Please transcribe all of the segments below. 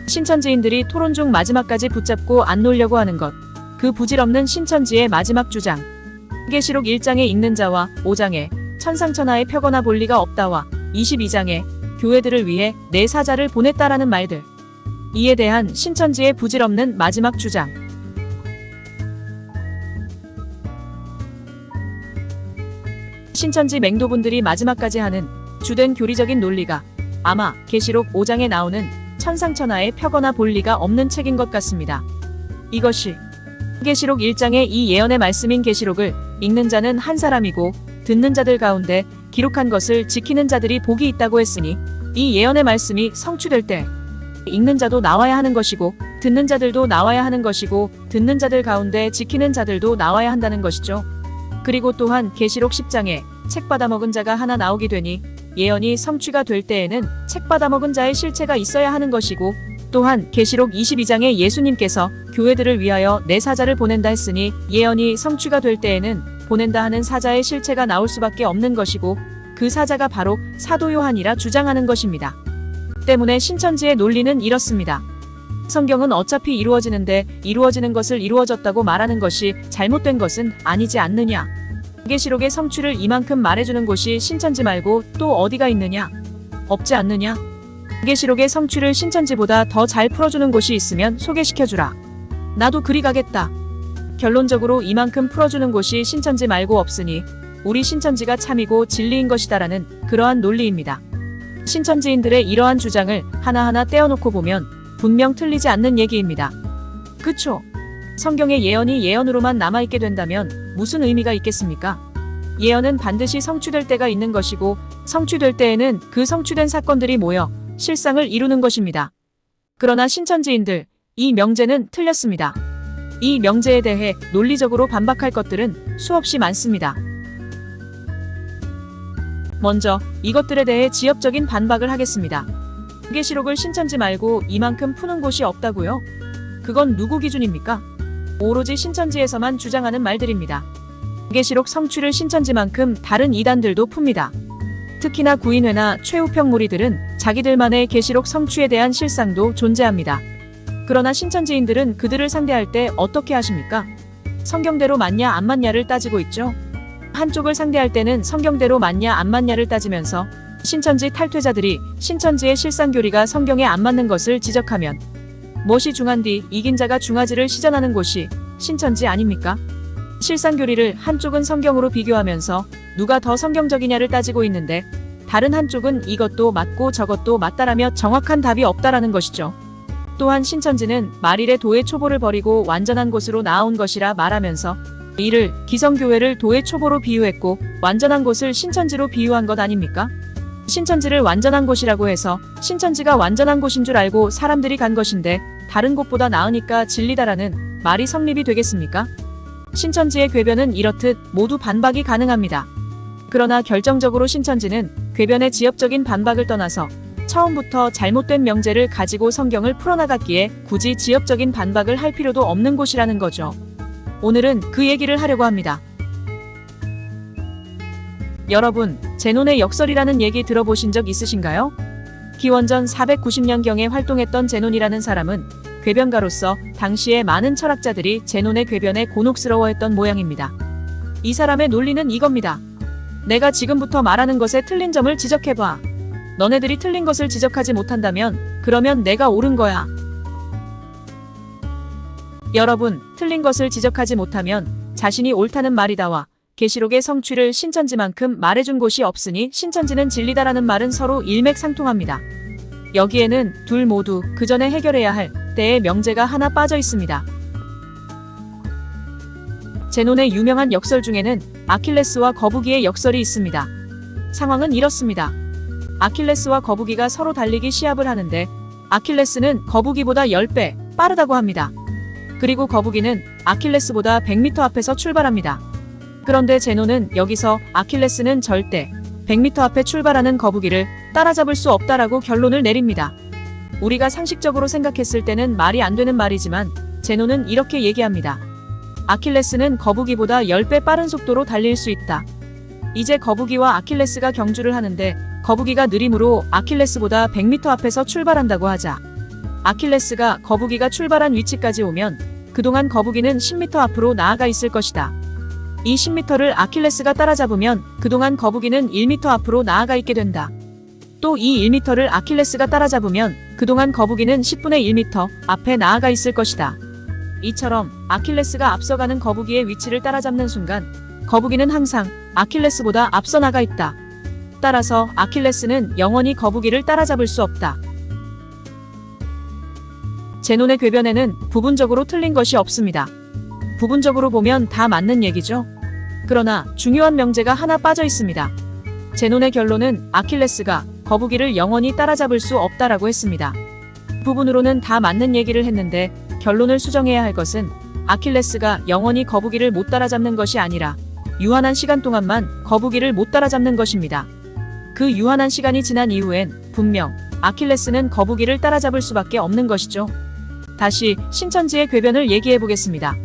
신천지인들이 토론 중 마지막까지 붙잡고 안 놓으려고 하는 것. 그 부질없는 신천지의 마지막 주장. 계시록 1장에 읽는 자와 5장에 천상천하에 펴거나 볼 리가 없다와 22장에 교회들을 위해 내 사자를 보냈다라는 말들. 이에 대한 신천지의 부질없는 마지막 주장. 신천지 맹도분들이 마지막까지 하는 주된 교리적인 논리가 아마 계시록 5장에 나오는 천상천하에 펴거나 볼 리가 없는 책인 것 같습니다. 이것이 계시록 1장의 이 예언의 말씀인 계시록을 읽는 자는 한 사람이고 듣는 자들 가운데 기록한 것을 지키는 자들이 복이 있다고 했으니 이 예언의 말씀이 성취될 때 읽는 자도 나와야 하는 것이고 듣는 자들도 나와야 하는 것이고 듣는 자들 가운데 지키는 자들도 나와야 한다는 것이죠. 그리고 또한 계시록 10장에 책 받아먹은 자가 하나 나오게 되니 예언이 성취가 될 때에는 책 받아먹은 자의 실체가 있어야 하는 것이고 또한 계시록 22장에 예수님께서 교회들을 위하여 내 사자를 보낸다 했으니 예언이 성취가 될 때에는 보낸다 하는 사자의 실체가 나올 수밖에 없는 것이고 그 사자가 바로 사도 요한이라 주장하는 것입니다. 때문에 신천지의 논리는 이렇습니다. 성경은 어차피 이루어지는데 이루어지는 것을 이루어졌다고 말하는 것이 잘못된 것은 아니지 않느냐. 계시록의 성취를 이만큼 말해주는 곳이 신천지 말고 또 어디가 있느냐? 없지 않느냐? 계시록의 성취를 신천지보다 더 잘 풀어주는 곳이 있으면 소개시켜주라. 나도 그리 가겠다. 결론적으로 이만큼 풀어주는 곳이 신천지 말고 없으니 우리 신천지가 참이고 진리인 것이다라는 그러한 논리입니다. 신천지인들의 이러한 주장을 하나하나 떼어놓고 보면 분명 틀리지 않는 얘기입니다. 그쵸? 성경의 예언이 예언으로만 남아있게 된다면 무슨 의미가 있겠습니까? 예언은 반드시 성취될 때가 있는 것이고 성취될 때에는 그 성취된 사건들이 모여 실상을 이루는 것입니다. 그러나 신천지인들, 이 명제는 틀렸습니다. 이 명제에 대해 논리적으로 반박할 것들은 수없이 많습니다. 먼저 이것들에 대해 지엽적인 반박을 하겠습니다. 계시록을 신천지 말고 이만큼 푸는 곳이 없다고요? 그건 누구 기준입니까? 오로지 신천지에서만 주장하는 말들입니다. 계시록 성취를 신천지만큼 다른 이단들도 풉니다. 특히나 구인회나 최우평 무리들은 자기들만의 계시록 성취에 대한 실상도 존재합니다. 그러나 신천지인들은 그들을 상대할 때 어떻게 하십니까? 성경대로 맞냐 안 맞냐를 따지고 있죠. 한쪽을 상대할 때는 성경대로 맞냐 안 맞냐를 따지면서 신천지 탈퇴자들이 신천지의 실상교리가 성경에 안 맞는 것을 지적하면 못이 중한 뒤 이긴 자가 중하지를 시전하는 곳이 신천지 아닙니까? 실상교리를 한쪽은 성경으로 비교하면서 누가 더 성경적이냐를 따지고 있는데 다른 한쪽은 이것도 맞고 저것도 맞다라며 정확한 답이 없다라는 것이죠. 또한 신천지는 말일에 도의 초보를 버리고 완전한 곳으로 나아온 것이라 말하면서 이를 기성교회를 도의 초보로 비유했고 완전한 곳을 신천지로 비유한 것 아닙니까? 신천지를 완전한 곳이라고 해서 신천지가 완전한 곳인 줄 알고 사람들이 간 것인데 다른 곳보다 나으니까 진리다라는 말이 성립이 되겠습니까? 신천지의 궤변은 이렇듯 모두 반박이 가능합니다. 그러나 결정적으로 신천지는 궤변의 지엽적인 반박을 떠나서 처음부터 잘못된 명제를 가지고 성경을 풀어나갔기에 굳이 지엽적인 반박을 할 필요도 없는 곳이라는 거죠. 오늘은 그 얘기를 하려고 합니다. 여러분, 제논의 역설이라는 얘기 들어보신 적 있으신가요? 기원전 490년경에 활동했던 제논이라는 사람은 궤변가로서 당시에 많은 철학자들이 제논의 궤변에 곤혹스러워했던 모양입니다. 이 사람의 논리는 이겁니다. 내가 지금부터 말하는 것에 틀린 점을 지적해봐. 너네들이 틀린 것을 지적하지 못한다면 그러면 내가 옳은 거야. 여러분, 틀린 것을 지적하지 못하면 자신이 옳다는 말이다와 계시록의 성취를 신천지만큼 말해준 곳이 없으니 신천지는 진리다라는 말은 서로 일맥상통합니다. 여기에는 둘 모두 그 전에 해결해야 할 때의 명제가 하나 빠져 있습니다. 제논의 유명한 역설 중에는 아킬레스와 거북이의 역설이 있습니다. 상황은 이렇습니다. 아킬레스와 거북이가 서로 달리기 시합을 하는데 아킬레스는 거북이보다 10배 빠르다고 합니다. 그리고 거북이는 아킬레스보다 100m 앞에서 출발합니다. 그런데 제논은 여기서 아킬레스는 절대 100m 앞에 출발하는 거북이를 따라잡을 수 없다라고 결론을 내립니다. 우리가 상식적으로 생각했을 때는 말이 안 되는 말이지만 제논은 이렇게 얘기합니다. 아킬레스는 거북이보다 10배 빠른 속도로 달릴 수 있다. 이제 거북이와 아킬레스가 경주를 하는데 거북이가 느림으로 아킬레스보다 100m 앞에서 출발한다고 하자. 아킬레스가 거북이가 출발한 위치까지 오면 그동안 거북이는 10m 앞으로 나아가 있을 것이다. 이 10m를 아킬레스가 따라잡으면 그동안 거북이는 1m 앞으로 나아가 있게 된다. 또 이 1m를 아킬레스가 따라잡으면 그동안 거북이는 10분의 1m 앞에 나아가 있을 것이다. 이처럼 아킬레스가 앞서가는 거북이의 위치를 따라잡는 순간 거북이는 항상 아킬레스보다 앞서 나가 있다. 따라서 아킬레스는 영원히 거북이를 따라잡을 수 없다. 제논의 궤변에는 부분적으로 틀린 것이 없습니다. 부분적으로 보면 다 맞는 얘기죠. 그러나 중요한 명제가 하나 빠져 있습니다. 제논의 결론은 아킬레스가 거북이를 영원히 따라잡을 수 없다라고 했습니다. 부분으로는 다 맞는 얘기를 했는데 결론을 수정해야 할 것은 아킬레스가 영원히 거북이를 못 따라잡는 것이 아니라 유한한 시간 동안만 거북이를 못 따라잡는 것입니다. 그 유한한 시간이 지난 이후엔 분명 아킬레스는 거북이를 따라잡을 수밖에 없는 것이죠. 다시 신천지의 궤변을 얘기해 보겠습니다.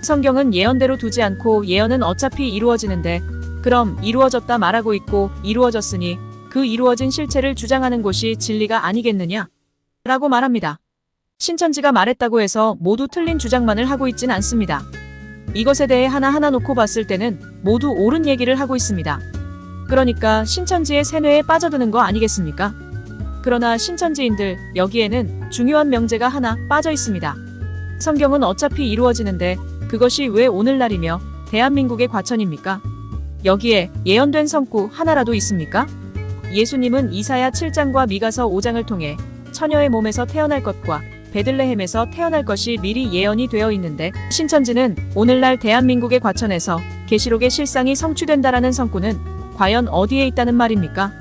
성경은 예언대로 두지 않고 예언은 어차피 이루어지는데 그럼 이루어졌다 말하고 있고 이루어졌으니 그 이루어진 실체를 주장하는 것이 진리가 아니겠느냐? 라고 말합니다. 신천지가 말했다고 해서 모두 틀린 주장만을 하고 있진 않습니다. 이것에 대해 하나하나 놓고 봤을 때는 모두 옳은 얘기를 하고 있습니다. 그러니까 신천지의 세뇌에 빠져드는 거 아니겠습니까? 그러나 신천지인들 여기에는 중요한 명제가 하나 빠져 있습니다. 성경은 어차피 이루어지는데 그것이 왜 오늘날이며 대한민국의 과천입니까? 여기에 예언된 성구 하나라도 있습니까? 예수님은 이사야 7장과 미가서 5장을 통해 처녀의 몸에서 태어날 것과 베들레헴에서 태어날 것이 미리 예언이 되어 있는데 신천지는 오늘날 대한민국의 과천에서 계시록의 실상이 성취된다라는 성구는 과연 어디에 있다는 말입니까?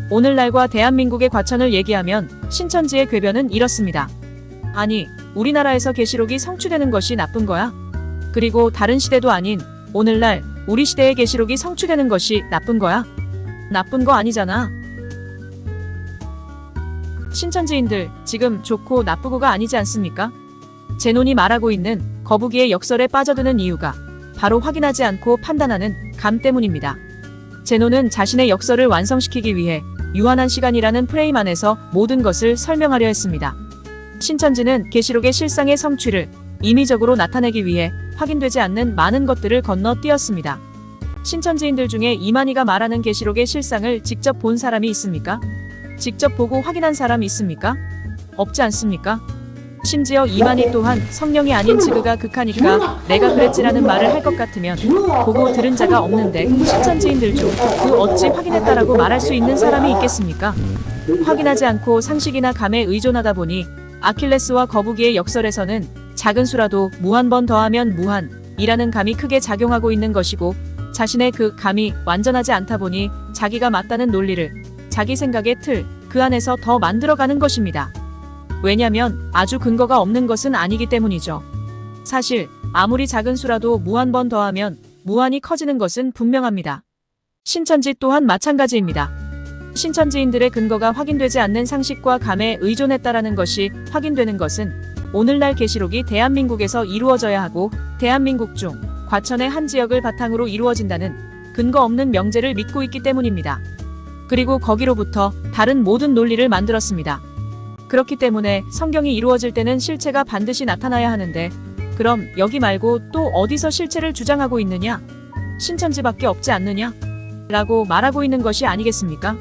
오늘날과 대한민국의 과천을 얘기하면 신천지의 궤변은 이렇습니다. 아니, 우리나라에서 계시록이 성취되는 것이 나쁜 거야? 그리고 다른 시대도 아닌 오늘날 우리 시대의 계시록이 성취되는 것이 나쁜 거야? 나쁜 거 아니잖아. 신천지인들 지금 좋고 나쁘고가 아니지 않습니까? 제논이 말하고 있는 거북이의 역설에 빠져드는 이유가 바로 확인하지 않고 판단하는 감 때문입니다. 제논은 자신의 역설을 완성시키기 위해 유한한 시간이라는 프레임 안에서 모든 것을 설명하려 했습니다. 신천지는 계시록의 실상의 성취를 임의적으로 나타내기 위해 확인되지 않는 많은 것들을 건너뛰었습니다. 신천지인들 중에 이만희가 말하는 계시록의 실상을 직접 본 사람이 있습니까? 직접 보고 확인한 사람이 있습니까? 없지 않습니까? 심지어 이만희 또한 성령이 아닌 지그가 극하니까 내가 그랬지라는 말을 할 것 같으면 보고 들은 자가 없는데 신천지인들 중 그 어찌 확인했다라고 말할 수 있는 사람이 있겠습니까? 확인하지 않고 상식이나 감에 의존하다 보니 아킬레스와 거북이의 역설에서는 작은 수라도 무한 번 더하면 무한이라는 감이 크게 작용하고 있는 것이고 자신의 그 감이 완전하지 않다 보니 자기가 맞다는 논리를 자기 생각의 틀, 그 안에서 더 만들어가는 것입니다. 왜냐면 아주 근거가 없는 것은 아니기 때문이죠. 사실 아무리 작은 수라도 무한 번 더하면 무한히 커지는 것은 분명합니다. 신천지 또한 마찬가지입니다. 신천지인들의 근거가 확인되지 않는 상식과 감에 의존했다라는 것이 확인되는 것은 오늘날 계시록이 대한민국에서 이루어져야 하고 대한민국 중 과천의 한 지역을 바탕으로 이루어진다는 근거 없는 명제를 믿고 있기 때문입니다. 그리고 거기로부터 다른 모든 논리를 만들었습니다. 그렇기 때문에 성경이 이루어질 때는 실체가 반드시 나타나야 하는데 그럼 여기 말고 또 어디서 실체를 주장하고 있느냐? 신천지밖에 없지 않느냐? 라고 말하고 있는 것이 아니겠습니까?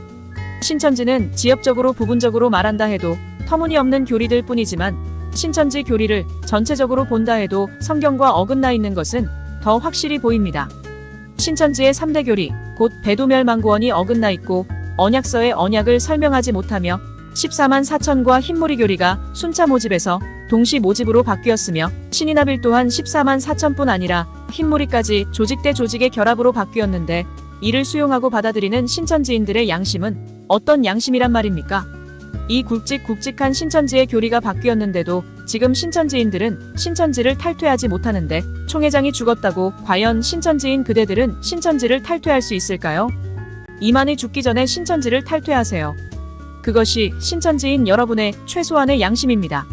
신천지는 지엽적으로 부분적으로 말한다 해도 터무니없는 교리들 뿐이지만 신천지 교리를 전체적으로 본다 해도 성경과 어긋나 있는 것은 더 확실히 보입니다. 신천지의 3대 교리, 곧 배도멸망구원이 어긋나 있고 언약서의 언약을 설명하지 못하며 14만 4천과 흰무리 교리가 순차 모집에서 동시 모집으로 바뀌었으며 신인합일 또한 14만 4천뿐 아니라 흰무리까지 조직 대 조직의 결합으로 바뀌었는데 이를 수용하고 받아들이는 신천지인들의 양심은 어떤 양심이란 말입니까? 이 굵직굵직한 신천지의 교리가 바뀌었는데도 지금 신천지인들은 신천지를 탈퇴하지 못하는데 총회장이 죽었다고 과연 신천지인 그대들은 신천지를 탈퇴할 수 있을까요? 이만희 죽기 전에 신천지를 탈퇴하세요. 그것이 신천지인 여러분의 최소한의 양심입니다.